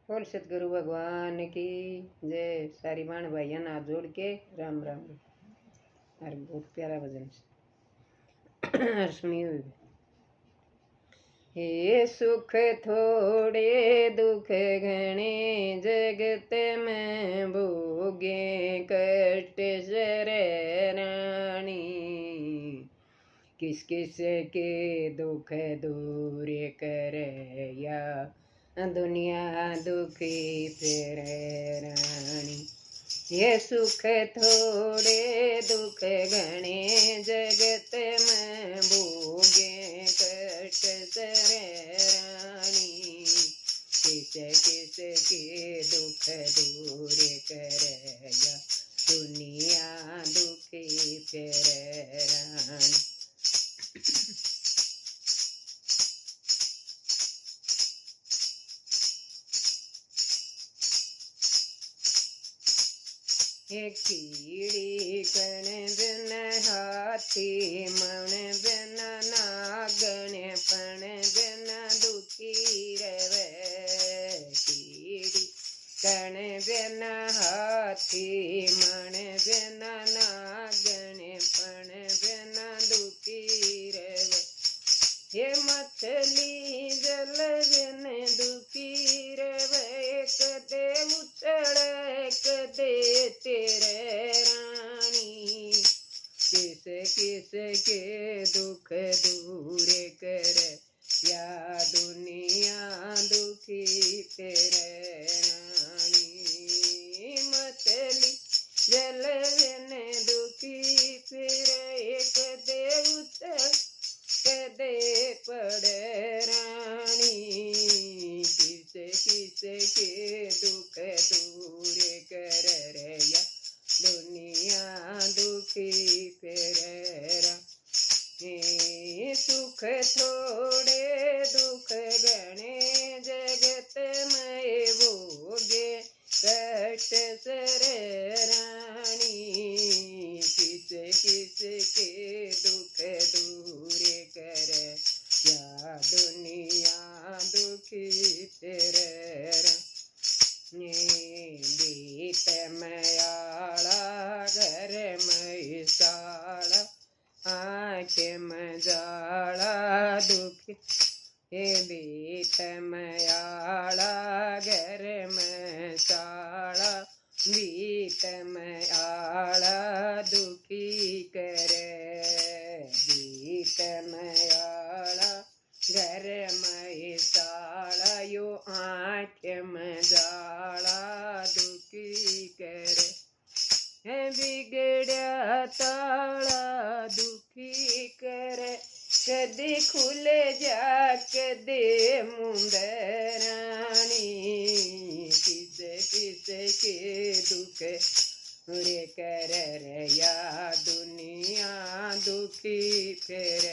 बोल सतगुरु भगवान की जय। सारी बाण भाइया ना जोड़ के राम राम। अरे बहुत प्यारा भजन सुनियो। हे सुख थोड़े दुख घने जगत में भोगे कष्ट शरणानी। किस किस के दुख दूर कर या दुनिया दुखी फिर रानी। ये सुख थोड़े दुख घने जगत में भोगे कष्ट रानी। किस किस के दुख दूर कर या दुनिया दुखी फिर रानी। एक कीड़ी कण बिन हाथी मन बिन नागण पण बिन दुखी रवे। कीड़ी कण बिन हाथी मन बिन नागण पण बिन दुखी रवे। ये मछली जल बिन दुखी रवे। कदे उछल कदे तेरे रानी। किस किस के दुख दूर कर या दुनिया दुखी तेरे रानी। मछली जल बिन दुखी फिर कदे उछल कदे पड़े रानी। किस किस के दुख दूर कर या दुनिया दुखी फिर रानी। सुख थोड़े दुख घने जगत में भोगे कष्ट सर रानी। किस किस के दुख दूर कर या दुनिया दुखी फिर बीत मयाला घर मैसाला आँख मजाला दुखी। बीत मयाला घर मैसाला बीत मयाला दुखी करे। बीत मयाला घर मैसाला यो आँख मजाला दुखी करे। बिगड़ा ताला दुखी करे। कदे खुले जा कदे मुंदरानी। किस किस के दुख रे कर या दुनिया दुखी फिर।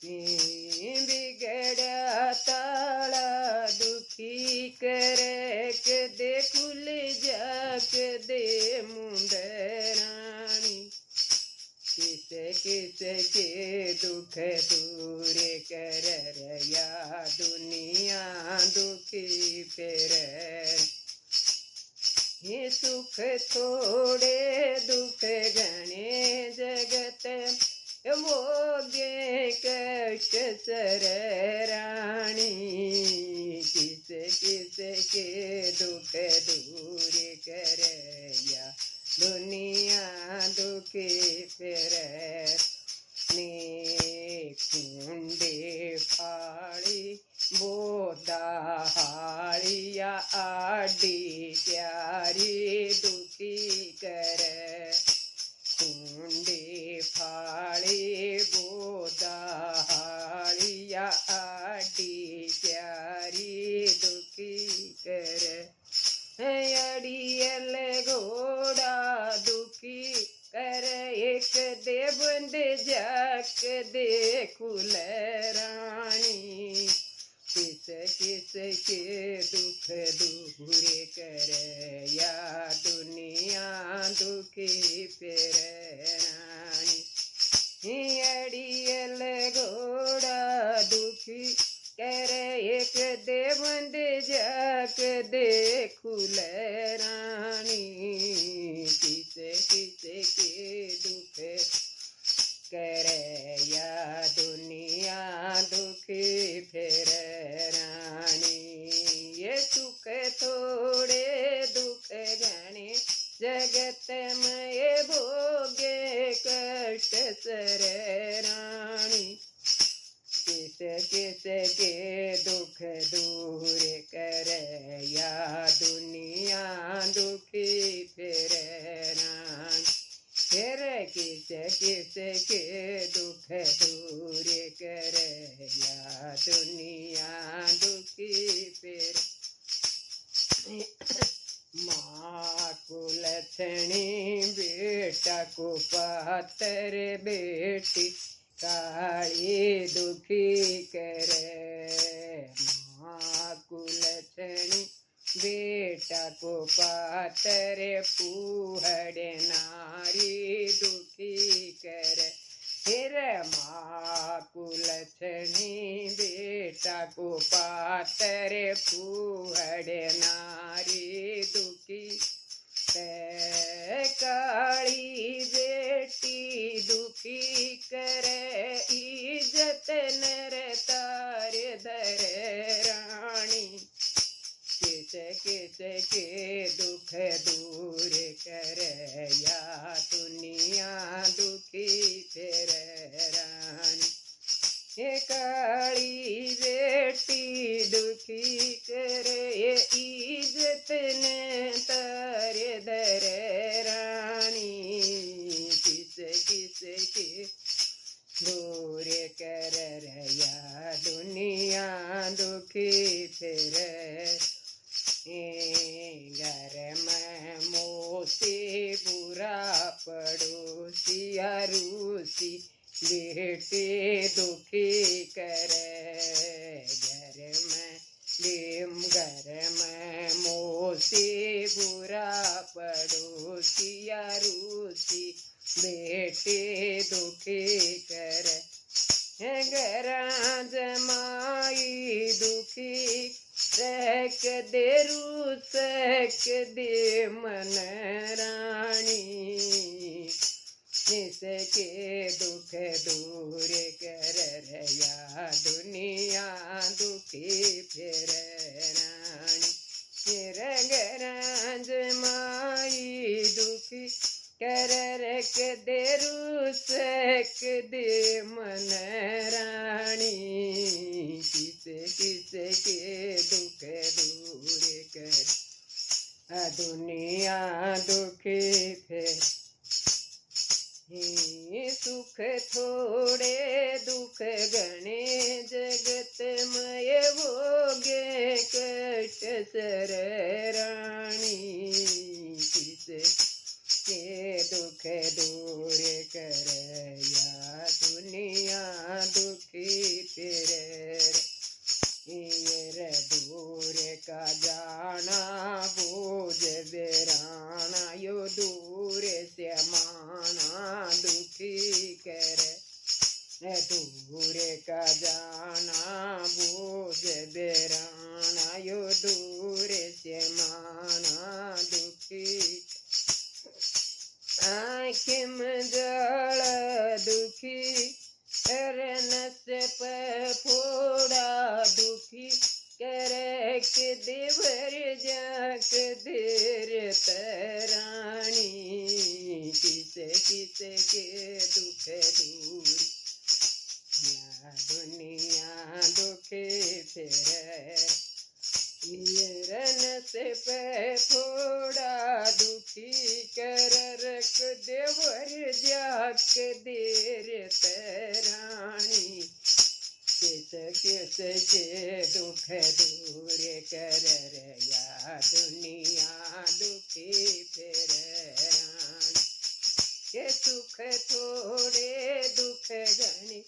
बिगड़ा ताला दुखी करे। कदे खुल जा कदे मुंदरानी। किस किस के दुख दूर कर या दुनिया दुखी फिर। ये सुख थोड़े दुख घने जगत भोगे कष्ट सर रानी। किस किस के दुख दूर कर या दुनिया दुखी फिर। कुंडे फाड़ी बोदा हाड़िया आडी प्यारी दुखी कर। कुंडे फाड़ी बोदा हाड़िया आडी प्यारी दुखी कर। अड़ियल घोड़ा दुखी कर। एक दे बंद जाक दे खुल रानी। किस किस के दुख दूर कर या दुनिया दुखी फिर रानी। अड़ियल घोड़ा दुखी कर। एक दे बंद जा जाक देखुल रानी, किसे किसे के दुख करे या दुनिया दुखी फिर रानी। ये सुख थोड़े दुख घने जगत में भोगे कष्ट सर रानी। किस किस के दुख दूर कर या दुनिया दुखी फिर रानी। फिर किस किस के दुख दूर कर या दुनिया दुखी फिर। माँ को लछणी बेटा को पातर बेटी काली दुखी करे। माँ को लछणी बेटा को पातर पूहड़ नारी दुखी करे। फिर माँ को लछणी बेटा को पातर पूहड़ नारी दुखी काली बेटी दुखी करे। इज्जत नर तार धर रानी। किस किस के दुख दूर कर या दुनिया दुखी फिर रानी। ये काली बेटी दुखी करे इज्जत ने तार धर रानी। किस किस के दूर कर या दुनिया दुखी फिर। घर में मोती बुरा पड़ोसी रूसी बेटे दुखी करे। घर में मोती बुरा पड़ोसी रूसी बेटे दुखी करे। घर जमाई दुखी सक दे रूसक दे मन रानी। इसके दुख दूर कर या दुनिया दुखी फिर रानी। फिर गरज माई दुखी कर रख दे रूसक दे मन रानी। किसे किसे के दुख दूर कर दुनिया दुखी फिर। सुख थोड़े दुख घने जगत मय भोगे कष्ट सर रानी। किसे के दुख दूर कर या दुनिया दुखी फिर। ये दूर का जाना बोझ बेराना यो दूर से माना दुखी करे। दूर का जाना बोझ बेराना यो दूर से माना दुखी। आँख में जल दुखी नस पे फोड़ा दुखी करे के देवर जाक देर तरानी। किसे किसे के दुख दूर या दुनिया दुखी फिर। रन से पे थोड़ा दुखी कर रख देवर जाक देर तरानी। किस किस के दुख दूर कर या दुनिया दुखी फिर रानी। के सुख थोड़े दुख घनी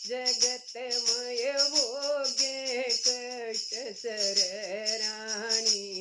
जगत मय भोगे कष्ट सर रानी।